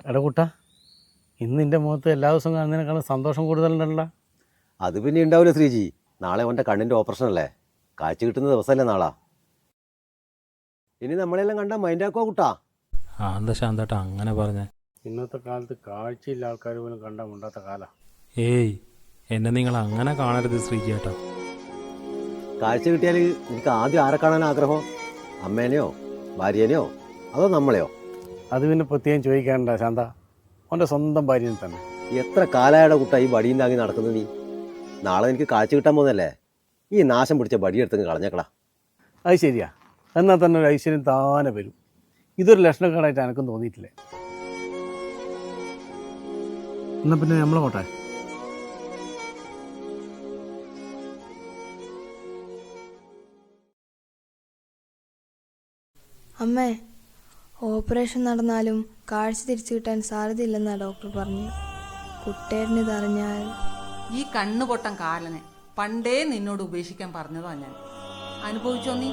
എടാ കുട്ടാ, ഇന്ന് നിൻ്റെ മുഖത്ത് എല്ലാ ദിവസവും കാണുന്നതിനേക്കാളും സന്തോഷം കൂടുതലുണ്ടല്ലോ. അത് പിന്നെ ഉണ്ടാവില്ല ശ്രീജി. നാളെ അവൻ്റെ കണ്ണിൻ്റെ ഓപ്പറേഷൻ അല്ലേ, കാഴ്ച കിട്ടുന്ന ദിവസമല്ലേ നാളാ. ഇനി നമ്മളെല്ലാം കണ്ടാൽ മൈൻഡാക്കോ കുട്ടാ. എന്താ ശാന്തേട്ടാ അങ്ങനെ പറഞ്ഞേ? ഇന്നത്തെ കാലത്ത് കാഴ്ചയില്ല ആൾക്കാർ പോലും കണ്ടാൽ മുണ്ടാത്ത കാലം. ഏയ്, എന്നെ നിങ്ങൾ അങ്ങനെ കാണരുത് ശ്രീജേട്ടാ. കാഴ്ച കിട്ടിയാൽ എനിക്ക് ആദ്യം ആരെ കാണാൻ ആഗ്രഹം? അമ്മേനെയോ ഭാര്യേനെയോ അതോ നമ്മളെയോ? അത് പിന്നെ പ്രത്യേകം ചോദിക്കാനുണ്ടാ ശാന്ത, അവൻ്റെ സ്വന്തം ഭാര്യനെ തന്നെ. എത്ര കാലമായുടെ കുട്ടാ ഈ ബടിയും താങ്ങി നടക്കുന്നത് നീ? നാളെ എനിക്ക് കാഴ്ച കിട്ടാൻ പോകുന്നല്ലേ, ഈ നാശം പിടിച്ച ബടിയെടുത്തങ്ങ് കളഞ്ഞേക്കടാ. അത് ശരിയാ, എന്നാൽ തന്നെ ഒരു ഐശ്വര്യം താനെ വരും. ഇതൊരു ലക്ഷണക്കാരായിട്ട് എനക്കും തോന്നിയിട്ടില്ലേ. എന്നാൽ പിന്നെ നമ്മളെ കോട്ടെ. അമ്മേ, ഓപ്പറേഷൻ നടന്നാലും കാഴ്ച തിരിച്ചു കിട്ടാൻ സാധ്യതയില്ലെന്നാണ് ഡോക്ടർ പറഞ്ഞു. കുട്ടേട്ടന് ഇതറിഞ്ഞാൽ... ഈ കണ്ണു പൊട്ടൻ കാലനെ പണ്ടേ നിന്നോട് ഉപേക്ഷിക്കാൻ പറഞ്ഞതാ ഞാൻ. അനുഭവിച്ചോ നീ?